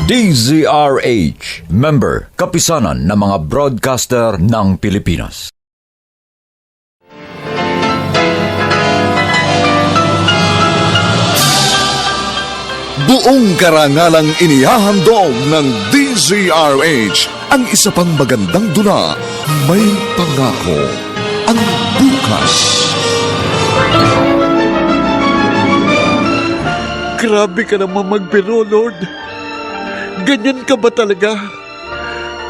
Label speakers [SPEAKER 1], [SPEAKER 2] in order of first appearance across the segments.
[SPEAKER 1] DZRH, member, kapisanan ng mga broadcaster ng Pilipinas.
[SPEAKER 2] Buong karangalang inihahandog ng DZRH ang isa pang magandang dula, May Pangako, ang bukas.
[SPEAKER 3] Grabe ka naman magbiro, Lord. Ganyan ka ba talaga?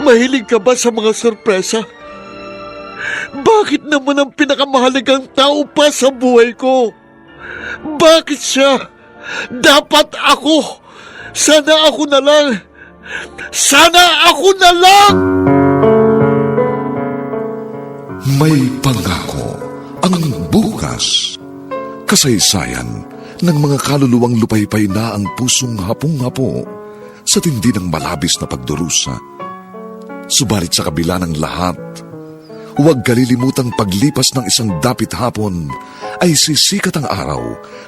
[SPEAKER 3] Mahilig ka ba sa mga sorpresa? Bakit naman ang pinakamahalagang tao pa sa buhay ko? Bakit siya? Dapat ako. Sana ako na lang. Sana ako na lang!
[SPEAKER 2] May Pangako, ang bukas. Kasaysayan ng mga kaluluwang lupaypay na ang pusong hapong-hapo sa tindi ng malabis na pagdurusa. Subalit sa kabila ng lahat, huwag kalilimutang paglipas ng isang dapit hapon ay sisikat ang araw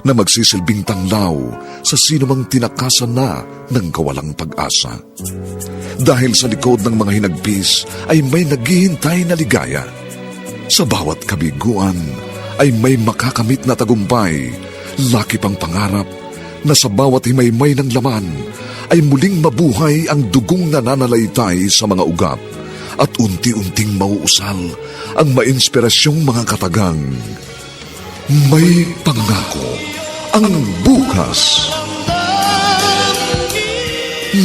[SPEAKER 2] na magsisilbing tanglaw sa sinumang tinakasan na ng kawalang pag-asa. Dahil sa likod ng mga hinagpis ay may naghihintay na ligaya. Sa bawat kabiguan ay may makakamit na tagumpay, laki pang pangarap na sa bawat himaymay ng laman ay muling mabuhay ang dugong nananalaytay sa mga ugat at unti-unting mauusal ang mainspirasyong mga katagang. May Pangako, ang bukas.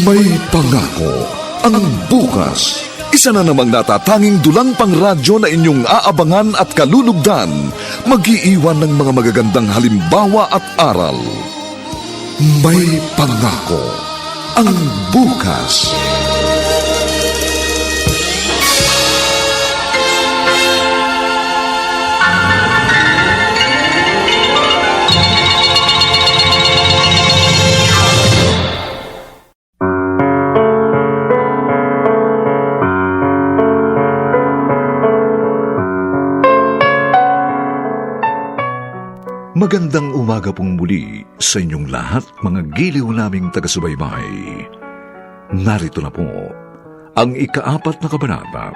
[SPEAKER 2] May Pangako, ang bukas. Isa na namang natatanging dulang pangradyo na inyong aabangan at kalulugdan, mag-iiwan ng mga magagandang halimbawa at aral. May Pangako, ang bukas.
[SPEAKER 4] Magandang umaga pong muli sa inyong lahat, mga giliw naming taga-subaybay. Narito na po ang ika-4 na kabanata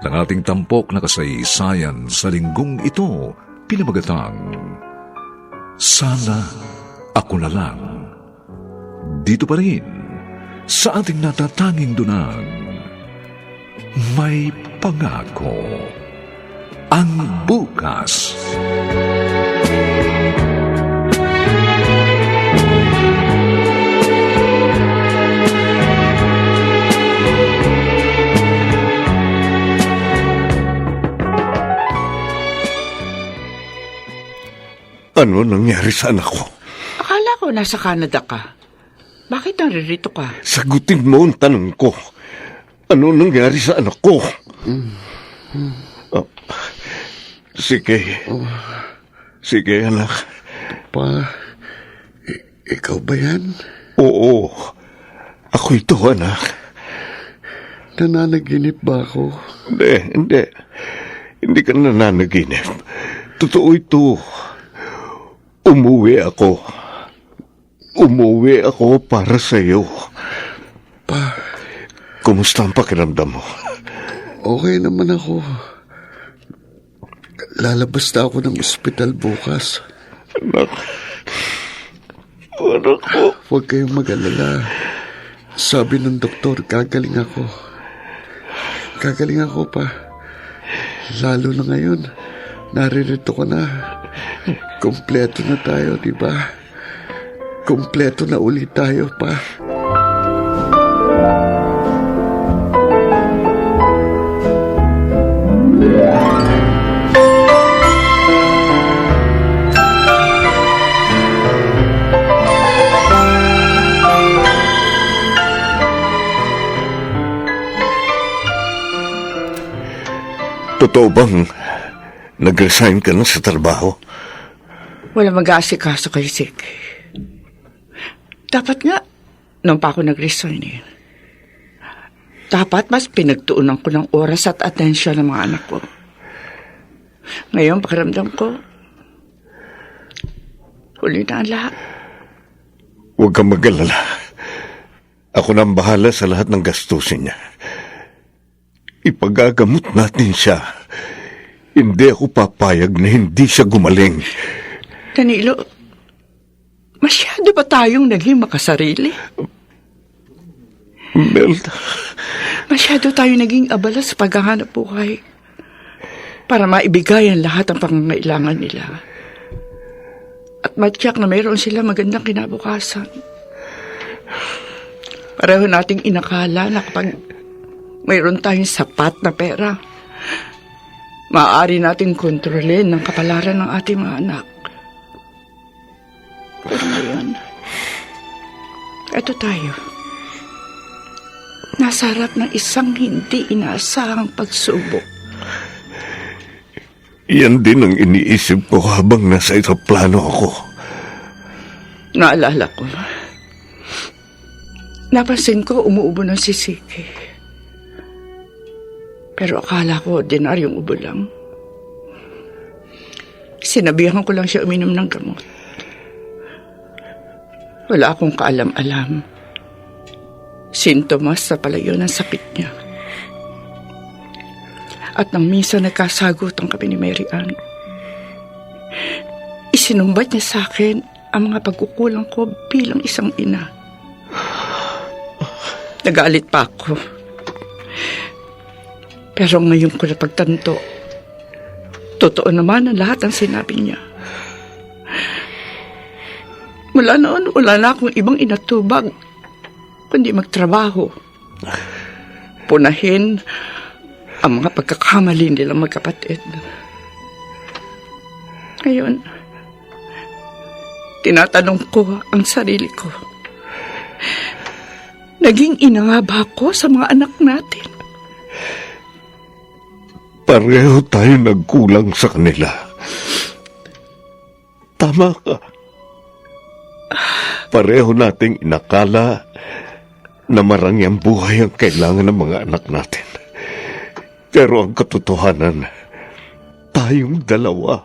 [SPEAKER 4] ng ating tampok na kasaysayan sa linggong ito, pinamagatang Sana Ako Na Lang. Dito pa rin sa ating natatanging dunang May Pangako, ang bukas.
[SPEAKER 3] Ano nangyari sa anak ko?
[SPEAKER 5] Akala ko nasa Canada ka. Bakit naririto ka?
[SPEAKER 3] Sagutin mo ang tanong ko. Ano nangyari sa anak ko? Oh, sige. Sige, anak.
[SPEAKER 6] Pa, ikaw ba yan?
[SPEAKER 3] Oo. Ako ito, anak.
[SPEAKER 6] Nananaginip ba ako?
[SPEAKER 3] Hindi. Hindi ka nananaginip. Totoo ito. Umuwi ako para sa iyo.
[SPEAKER 6] Pa,
[SPEAKER 3] kumusta ang pakiramdam mo?
[SPEAKER 6] okay naman ako. Lalabas na ako ng ospital bukas.
[SPEAKER 3] Anak ko.
[SPEAKER 6] Huwag kayong mag-alala. Sabi ng doktor, gagaling ako. Gagaling ako pa. Lalo na ngayon, naririto ko na. Kompleto na tayo, di ba? Kompleto na ulit tayo, pa.
[SPEAKER 3] Totoo bang nag-resign ka na sa trabaho?
[SPEAKER 5] Wala mag-aasikaso kay Sik. Dapat nga, nung pa ako nag-resign dapat mas pinagtuunan ko ng oras at atensyon ng mga anak ko. Ngayon, pakiramdam ko, huli na ang lahat.
[SPEAKER 3] Huwag kang mag-alala.
[SPEAKER 7] Ako nang bahala sa lahat ng gastusin niya. Ipagagamot natin siya. Hindi ako papayag na hindi siya gumaling.
[SPEAKER 5] Danilo, masyado ba tayong naging makasarili?
[SPEAKER 7] Melda,
[SPEAKER 5] Masyado tayong naging abala sa paghahanap buhay para maibigay ang lahat ng pangangailangan nila. At matyak na mayroon sila magandang kinabukasan. Pareho nating inakala na kapag mayroon tayong sapat na pera, maaari nating kontrolin ang kapalaran ng ating mga anak. Pero ngayon, eto tayo. Nasa harap ng isang hindi inaasahang pagsubok.
[SPEAKER 7] yan din ang iniisip ko habang nasa eroplano ako.
[SPEAKER 5] Naalala ko. Napansin ko umuubo ng sisiki. Pero akala ko ordinaryong ubo lang. Sinabihan ko lang siya uminom ng gamot. Wala akong kaalam-alam. Sintomas na pala yun ang sakit niya. At nang minsan nagkasagutan kami ni Mary Ann, isinumbat niya sa akin ang mga pagkukulang ko bilang isang ina. Nagalit pa ako. Pero ngayon ko napagtanto, totoo naman ang lahat ng sinabi niya. Mula noon, wala na akong ibang inatubag kundi magtrabaho. Punahin ang mga pagkakamali nilang magkapatid. Ngayon, tinatanong ko ang sarili ko. Naging ina nga ba ako sa mga anak natin?
[SPEAKER 7] Pareho tayo nagkulang sa kanila. Tama ka. Pareho nating inakala na marangyang buhay ang kailangan ng mga anak natin. Pero ang katotohanan, tayong dalawa,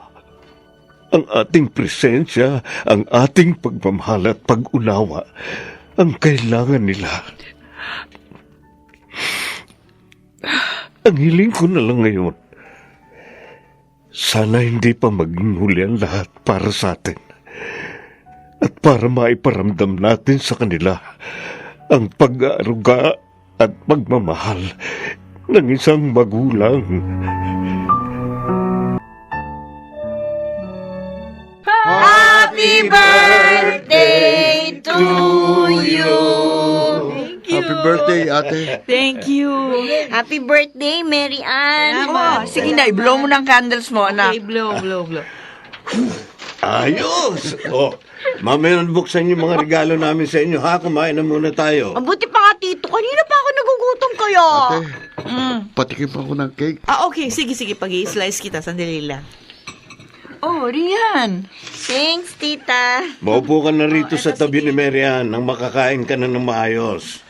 [SPEAKER 7] ang ating presensya, ang ating pagmamahal at pag-unawa, ang kailangan nila. Ang hiling ko na lang ngayon, sana hindi pa maging huli ang lahat para sa atin. At para maiparamdam natin sa kanila ang pag-aaruga at pagmamahal ng isang magulang.
[SPEAKER 8] Happy birthday to you.
[SPEAKER 6] Happy birthday, ate.
[SPEAKER 8] Thank you.
[SPEAKER 9] Happy birthday, Mary Ann.
[SPEAKER 5] Sige na, i-blow mo ng candles mo, anak.
[SPEAKER 8] Okay, blow.
[SPEAKER 7] Ayos! Oh, mamaya buksan yung mga regalo namin sa inyo, ha? Kumain na muna tayo.
[SPEAKER 9] Mabuti pa nga, Tito. Kanina pa ako nagugutom kaya.
[SPEAKER 6] Ate, patikim ako ng cake.
[SPEAKER 8] Okay. Sige. Pag-i-slice kita. Sandali lang.
[SPEAKER 5] Oh, Rian.
[SPEAKER 9] Thanks, Tita.
[SPEAKER 7] Maupo ka na rito sa tabi ni Mary Ann nang makakain ka na ng maayos.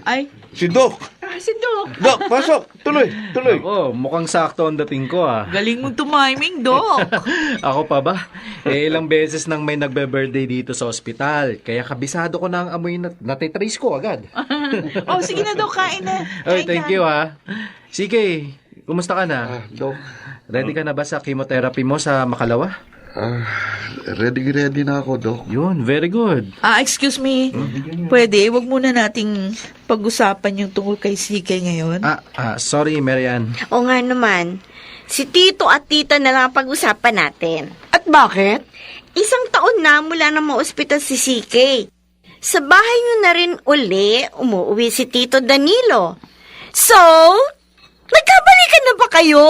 [SPEAKER 8] Ay,
[SPEAKER 7] Si Doc!
[SPEAKER 5] Si Doc.
[SPEAKER 7] Doc, pasok! Tuloy!
[SPEAKER 10] Ako, mukhang sakto ang dating ko
[SPEAKER 8] galing mong tumiming, Doc.
[SPEAKER 10] Ako pa ba? Ilang beses nang may nagbe-birthday dito sa ospital. Kaya kabisado ko na ang amoy na natitrace ko agad.
[SPEAKER 8] Sige na, Doc. Kain na.
[SPEAKER 10] Oy, thank you Sige, kumusta ka na?
[SPEAKER 6] Doc,
[SPEAKER 10] Ready ka na ba sa chemotherapy mo sa Makalawa?
[SPEAKER 6] ready na ako, Doc.
[SPEAKER 10] Yun, very good.
[SPEAKER 8] Excuse me. Pwede, wag muna nating pag-usapan yung tungkol kay CK ngayon.
[SPEAKER 10] Sorry, Marian.
[SPEAKER 9] O nga naman, si Tito at Tita na lang ang pag-usapan natin.
[SPEAKER 5] At bakit?
[SPEAKER 9] Isang taon na mula na ma-ospital si CK. Sa bahay niyo na rin uli, umuwi si Tito Danilo. So, nagkabalikan na ba kayo?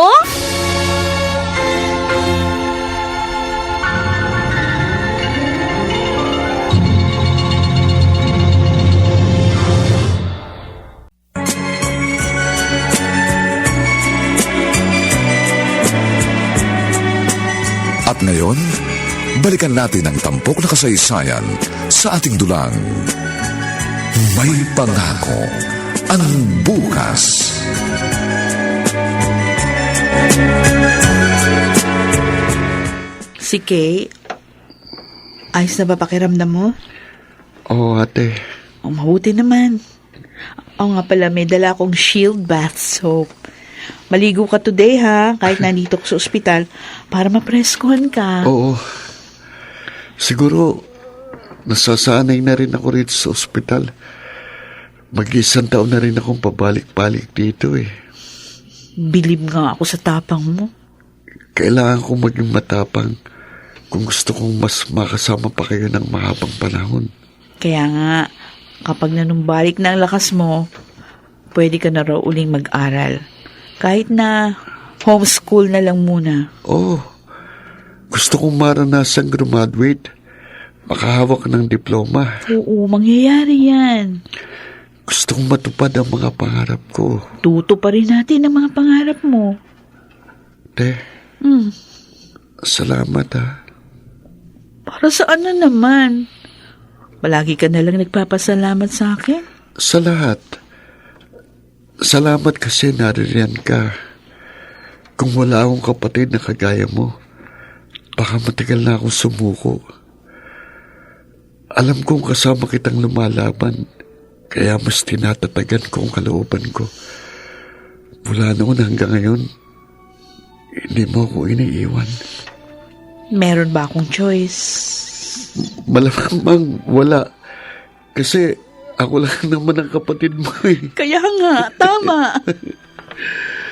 [SPEAKER 2] At ngayon, balikan natin ang tampok na kasaysayan sa ating dulang. May pangako ang bukas.
[SPEAKER 8] Si Kay, ayos na ba pakiramdam mo?
[SPEAKER 6] Oo, ate.
[SPEAKER 8] Oh, mabuti naman. Oo nga pala, may dala akong Shield Bath Soap. Maligo ka today ha, kahit nandito ko sa ospital, para mapreskohan ka.
[SPEAKER 6] Oo. Siguro, nasasanay na rin ako rito sa ospital. Mag-isang taon na rin akong pabalik-balik dito eh.
[SPEAKER 8] Bilib nga ako sa tapang mo.
[SPEAKER 6] Kailangan kong maging matapang kung gusto kong mas makasama pa kayo ng mahabang panahon.
[SPEAKER 8] Kaya nga, kapag nanumbalik na ang lakas mo, pwede ka na raw uling mag-aral. Kahit na homeschool na lang muna.
[SPEAKER 6] Oo. Gusto kong maranasang graduate. Makahawak ng diploma.
[SPEAKER 8] Oo, mangyayari yan.
[SPEAKER 6] Gusto kong matupad ang mga pangarap ko.
[SPEAKER 8] Tuto pa rin natin ang mga pangarap mo.
[SPEAKER 6] Te, salamat ha.
[SPEAKER 8] Para saan na naman? Palagi ka na lang nagpapasalamat sa akin.
[SPEAKER 6] Sa lahat. Salamat kasi naririyan ka. Kung wala akong kapatid na kagaya mo, baka matagal na akong sumuko. Alam kong kasama kitang lumalaban, kaya mas tinatatagan ko ang kalooban ko. Mula noon hanggang ngayon, hindi mo ako iniiwan.
[SPEAKER 8] Meron ba akong choice?
[SPEAKER 6] Malamang wala. Kasi ako lang naman ang kapatid mo eh.
[SPEAKER 8] Kaya nga, tama.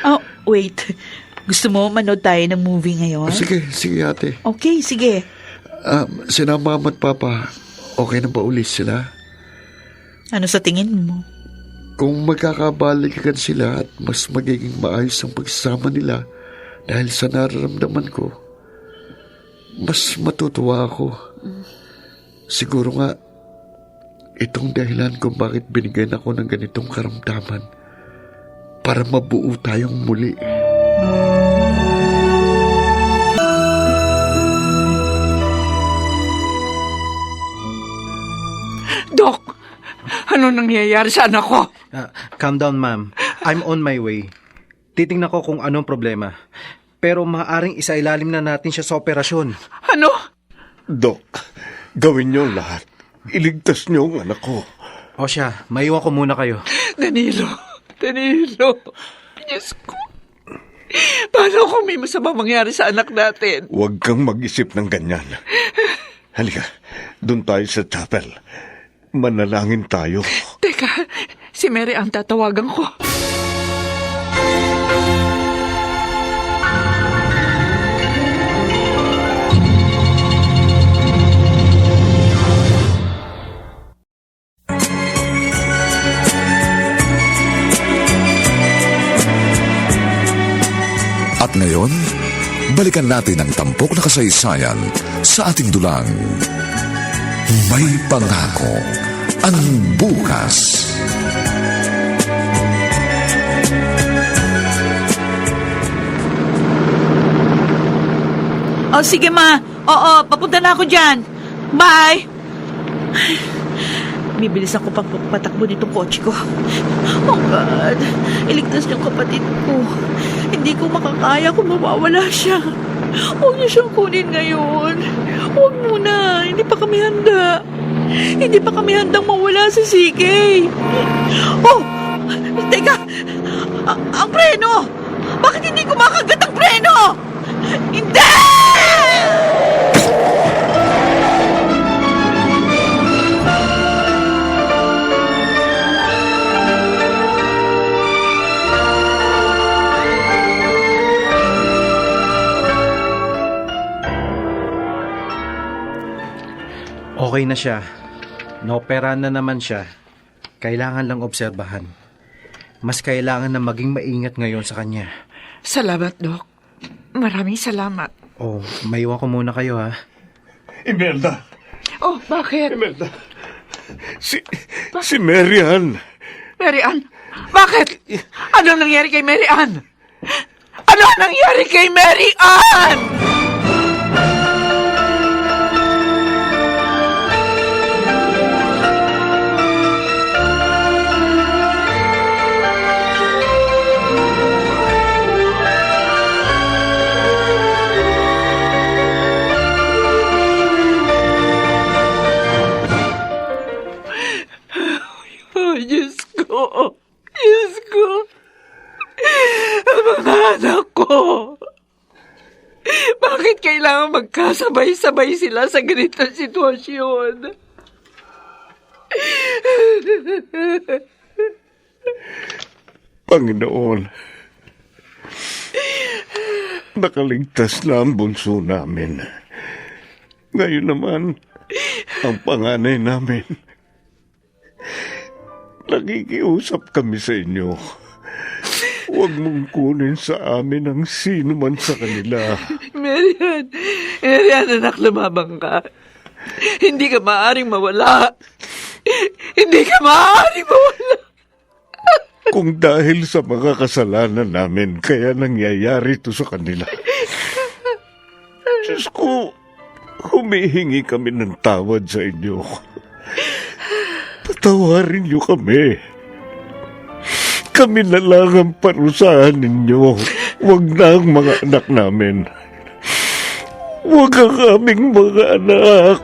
[SPEAKER 8] Oh, wait. Gusto mo manood tayo ng movie ngayon?
[SPEAKER 6] Sige ate.
[SPEAKER 8] Okay, sige.
[SPEAKER 6] Sina mama at papa, okay na ba ulit sila?
[SPEAKER 8] Ano sa tingin mo?
[SPEAKER 6] Kung magkakabalikan sila at mas magiging maayos ang pagsasama nila dahil sa nararamdaman ko, mas matutuwa ako. Siguro nga, itong dahilan kung bakit binigyan ako ng ganitong karamdaman para mabuo tayong muli.
[SPEAKER 5] Dok, ano nangyayari sa anak ko?
[SPEAKER 10] Calm down, ma'am. I'm on my way. Titingnan ko kung anong problema. Pero maaaring isailalim na natin siya sa operasyon.
[SPEAKER 5] Ano?
[SPEAKER 7] Dok, gawin niyo ang lahat. Iligtas niyo ang anak ko.
[SPEAKER 10] O siya, maiwan ko muna kayo.
[SPEAKER 5] Danilo. Diyos ko. Paano kung may masama mangyari sa anak natin?
[SPEAKER 7] Huwag kang mag-isip ng ganyan. Halika, doon tayo sa chapel. Manalangin tayo.
[SPEAKER 5] Teka, si Mary ang tatawagan ko.
[SPEAKER 2] At ngayon, balikan natin ang tampok na kasaysayan sa ating dulang. May pangako ang bukas.
[SPEAKER 8] Oh, sige ma. Oo, papunta na ako dyan. Bye! Bibilis ako pang patakbo nitong kotse ko. Oh God, iligtas niyong kapatid ko. Hindi ko makakaya kung mawawala siya. Huwag niyo siyang kunin ngayon. Huwag muna, hindi pa kami handa. Hindi pa kami handang mawala si CK. Oh, teka, ang preno! Bakit hindi ko makagat ang preno? Hindi!
[SPEAKER 10] Okay na siya. Naoperahan na naman siya. Kailangan lang obserbahan. Mas kailangan na maging maingat ngayon sa kanya.
[SPEAKER 5] Salamat, Dok. Maraming salamat.
[SPEAKER 10] Oh, maiwan ko muna kayo ha.
[SPEAKER 7] Imelda!
[SPEAKER 5] Oh, bakit?
[SPEAKER 7] Imelda! Si Mary Ann!
[SPEAKER 5] Mary Ann? Bakit? Ano nangyari kay Mary Ann? Ano nangyari kay Mary Ann? magkasabay-sabay sila sa ganitong sitwasyon.
[SPEAKER 7] Panginoon, nakaligtas na ang bunso namin. Ngayon naman, ang panganay namin. Nakikiusap kami sa inyo. Huwag mong kunin sa amin ang sino man sa kanila.
[SPEAKER 5] Marian, anak, lumabang ka. Hindi ka maaaring mawala. Hindi ka maaaring mawala.
[SPEAKER 7] Kung dahil sa mga kasalanan namin, kaya nangyayari ito sa kanila. Diyos ko, humihingi kami ng tawad sa inyo. Patawarin niyo kami. Kami na lang ang parusahan ninyo. Huwag na ang mga anak namin. Huwag ang aming mga anak.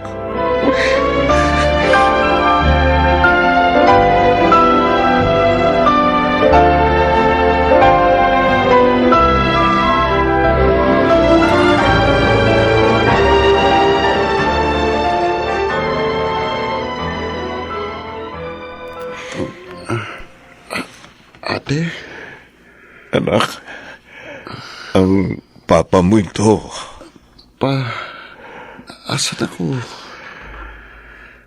[SPEAKER 6] Ate?
[SPEAKER 7] Anak, ang papa mo ito.
[SPEAKER 6] Asan ako?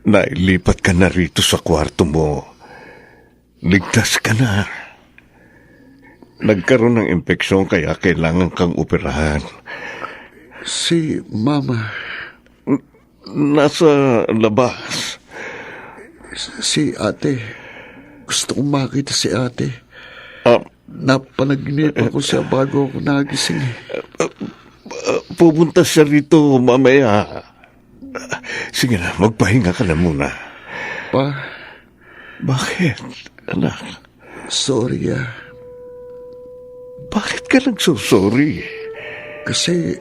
[SPEAKER 7] Nailipat ka na rito sa kwarto mo. Ligtas ka na. Nagkaroon ng impeksyon kaya kailangan kang operahan.
[SPEAKER 6] Si Mama.
[SPEAKER 7] Nasa labas.
[SPEAKER 6] Si Ate. Gusto kong makita si Ate. Napanaginip ako siya bago ako nagising.
[SPEAKER 7] Pupunta siya rito mamaya. Sige na, magpahinga ka na muna.
[SPEAKER 6] Pa?
[SPEAKER 7] Bakit, anak?
[SPEAKER 6] Sorry,
[SPEAKER 7] Bakit ka nagsusorry?
[SPEAKER 6] Kasi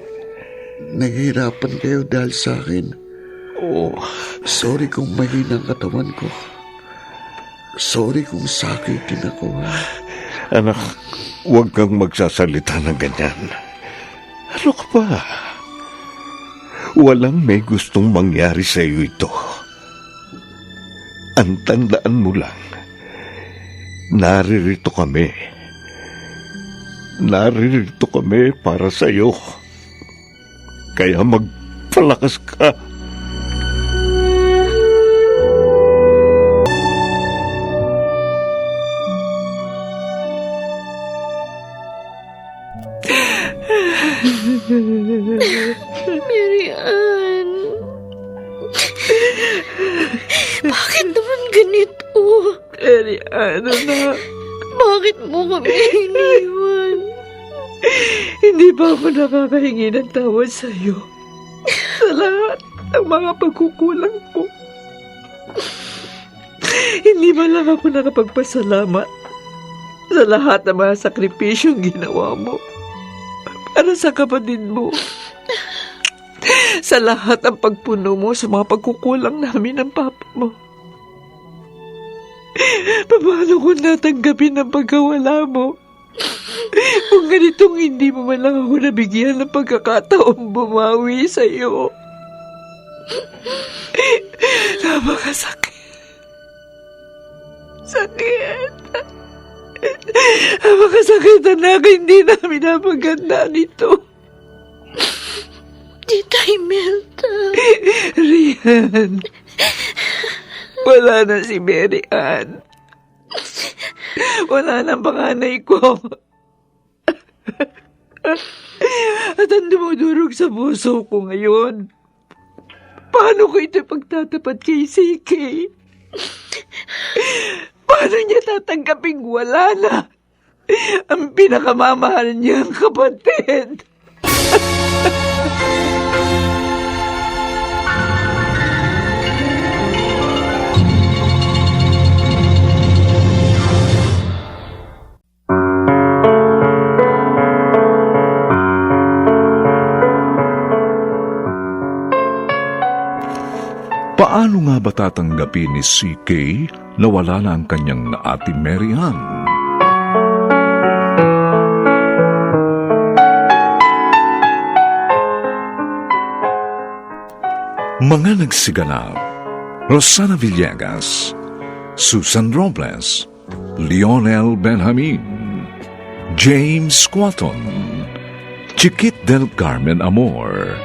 [SPEAKER 6] naghihirapan kayo dahil sa akin. Sorry kung mahina ang katawan ko. Sorry kung sakitin ako,
[SPEAKER 7] Anak, huwag kang magsasalita ng ganyan. Ano ka ba? Walang may gustong mangyari sa iyo ito. Ang tandaan mo lang, naririto kami. Naririto kami para sa iyo. Kaya magpalakas ka.
[SPEAKER 9] Marian. Bakit naman ganito?
[SPEAKER 5] Marian, anak.
[SPEAKER 9] Bakit mo kami iniwan?
[SPEAKER 5] Hindi ba ako nakakahingi ng tawad sa iyo? Sa lahat ng mga pagkukulang ko. Hindi ba lang ako nakapagpasalamat sa lahat ng mga sakripisyong ginawa mo para sa kapatid mo? Sa lahat ng pagpuno mo sa mga pagkukulang namin ng papa mo. Paano ko natanggapin ang pagkawala mo? Kung ganitong hindi mo man lang ako nabigyan ng pagkakataong bumawi sa iyo. Napakasakit. Sakit. Napakasakit, anak. Hindi namin napagandaan ito.
[SPEAKER 9] Tita Imelda.
[SPEAKER 5] Rian. Wala na si Mary Ann. Wala na ang panganay ko. At ang dumudurog sa puso ko ngayon. Paano ko ito pagtatapat kay CK? Paano niya tatanggaping wala na ang pinakamamahal niyang kapatid?
[SPEAKER 4] Paano nga ba tatanggapin ni CK na wala na ang kanyang ate Mary Ann? Mga nagsiganap: Rosana Villegas, Susan Robles, Lionel Benjamin, James Quaton, Chiquit del Carmen Amor,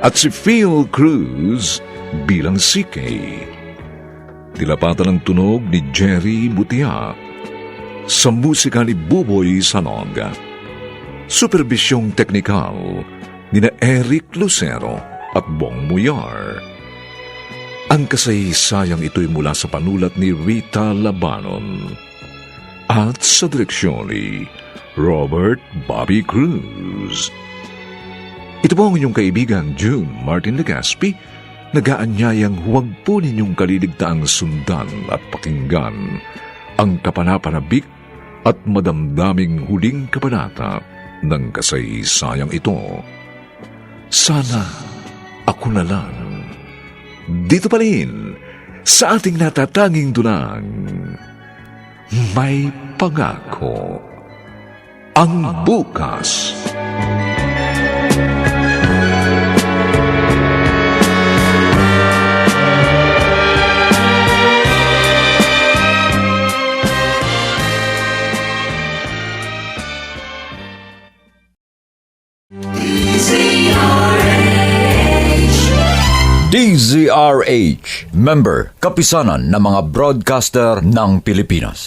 [SPEAKER 4] at si Phil Cruz bilang CK. Dilapatan ng tunog ni Jerry Butiak. Sa musika ni Buboy Sanog. Superbisyong teknikal ni na Eric Lucero at Bong Muyar. Ang kasaysayang ito'y mula sa panulat ni Rita Labanon at sa direksyon ni Robert Bobby Cruz. Ito po ang inyong kaibigan June Martin Legaspi, nagaanyayang huwag po ninyong kaliligtaang sundan at pakinggan ang kapanapanabik at madamdaming huling kabanata ng kasaysayang ito. Sana ako na lang. Dito pa rin, sa ating natatanging dunang, may pangako ang bukas.
[SPEAKER 1] DZRH, member, kapisanan ng mga broadcaster ng Pilipinas.